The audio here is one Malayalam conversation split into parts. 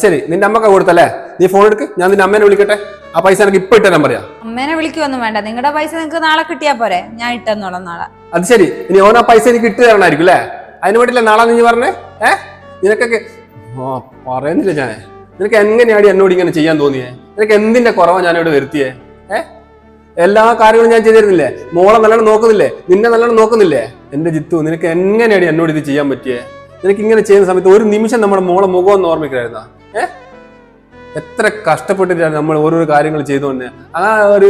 ശരി, നിന്റെ അമ്മക്ക് കൊടുത്തല്ലേ? നീ ഫോൺ എടുക്ക്, ഞാൻ നിന്റെ അമ്മേനെ വിളിക്കട്ടെ. ആ പൈസ എനിക്ക് ഇപ്പൊ ഇട്ടുതരാൻ പറയാം. അമ്മേനെ വിളിക്കൊന്നും വേണ്ട, നിങ്ങളുടെ പൈസ നിങ്ങൾക്ക് നാളെ കിട്ടിയാ പോരെ, ഞാൻ ഇട്ടെന്നോളാം നാളെ. അത് ശരി, ഇനി ഓനാ പൈസ എനിക്ക് ഇട്ട് തരണമായിരിക്കും അല്ലേ? അതിന് വേണ്ടിയില്ല നാളെ നീ പറഞ്ഞേ. നിനക്കൊക്കെ പറയുന്നില്ല ഞാൻ. നിനക്ക് എങ്ങനെയാണ് എന്നോട് ഇങ്ങനെ ചെയ്യാൻ തോന്നിയേ? നിനക്ക് എന്തിന്റെ കുറവാ ഞാനിവിടെ വരുത്തിയേ? എല്ലാ കാര്യങ്ങളും ഞാൻ ചെയ്തിരുന്നില്ലേ? മോളെ നല്ലോണം നോക്കുന്നില്ലേ? നിന്നെ നല്ലോണം നോക്കുന്നില്ലേ? എന്റെ ജിത്തു, നിനക്ക് എങ്ങനെയാണ് എന്നോട് ഇത് ചെയ്യാൻ പറ്റിയേ? നിനക്ക് ഇങ്ങനെ ചെയ്യുന്ന സമയത്ത് ഒരു നിമിഷം നമ്മുടെ മോളെ മുഖം ഒന്ന് ഓർമ്മിക്കലായിരുന്ന? എത്ര കഷ്ടപ്പെട്ടിട്ടാണ് നമ്മൾ ഓരോരോ കാര്യങ്ങൾ ചെയ്തുകൊണ്ട് ആ ഒരു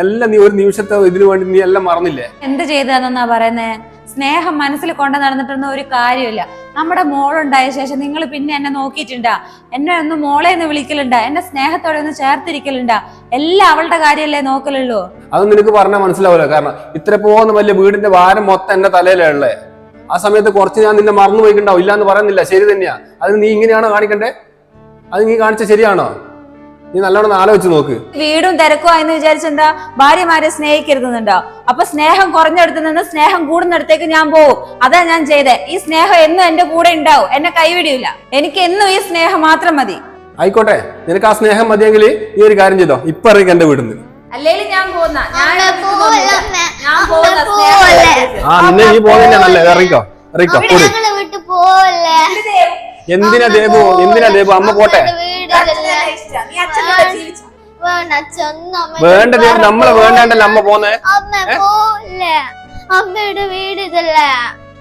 എല്ലാം നീ ഒരു നിമിഷത്തെ ഇതിനു വേണ്ടി നീ എല്ലാം മറന്നില്ലേ? എന്ത് ചെയ്താന്നാ പറയുന്നേ? സ്നേഹം മനസ്സിൽ കൊണ്ട് നടന്നിട്ടൊന്നും ഒരു കാര്യമില്ല. നമ്മുടെ മോളുണ്ടായ ശേഷം നിങ്ങൾ പിന്നെ എന്നെ നോക്കിയിട്ടുണ്ടാ? എന്നെ ഒന്ന് മോളെ എന്ന് വിളിക്കലുണ്ടാ? എന്നെ സ്നേഹത്തോടെ ഒന്ന് ചേർത്തിരിക്കലുണ്ടാ? എല്ലാം അവളുടെ കാര്യമല്ലേ നോക്കലുള്ളൂ. അത് നിനക്ക് പറഞ്ഞാൽ മനസ്സിലാവില്ല. കാരണം ഇത്ര പോകുന്ന വലിയ വീടിന്റെ ഭാരം മൊത്തം എന്റെ തലയിലുള്ളേ. ആ സമയത്ത് കുറച്ച് ഞാൻ നിന്നെ മറന്നു പോയിണ്ടാവും. ഇല്ലാന്ന് പറയുന്നില്ല, ശരി തന്നെയാ. അത് നീ ഇങ്ങനെയാണോ കാണിക്കണ്ടേ? അത് നീ കാണിച്ച ശരിയാണോ? നീ നല്ലോണം ആലോചിച്ച് നോക്ക്. വീടും തിരക്കുവായെന്ന് വിചാരിച്ചെന്താ ഭാര്യമാരെ സ്നേഹിക്കരുതെന്നുണ്ടോ? അപ്പൊ സ്നേഹം കുറഞ്ഞെടുത്ത് നിന്ന് സ്നേഹം കൂടുന്നിടത്തേക്ക് ഞാൻ പോവും. അതാ ഞാൻ ചെയ്തേ. ഈ സ്നേഹം എന്നും എന്റെ കൂടെ ഉണ്ടാവും, എന്നെ കൈവിടില്ല. എനിക്ക് എന്നും ഈ സ്നേഹം മാത്രം മതി. ആയിക്കോട്ടെ, നിനക്ക് ആ സ്നേഹം മതിയെങ്കിൽ നീ ഒരു കാര്യം ചെയ്തോ, ഇപ്പൊ ഇറങ്ങി എന്റെ വീടിന്ന്. അല്ലേലും ഞാൻ പോകുന്ന നിന്നെ നീ പോകുന്ന നല്ല ഇറങ്ങിക്കോ. എന്തിനാ ദേബു, എന്തിനാ ദേബു? അമ്മ പോട്ടെ. വേണ്ട ദേബു, നമ്മളെ വേണ്ടല്ലോ അമ്മ പോന്നേ. അമ്മയുടെ വീട് ഇതല്ലേ?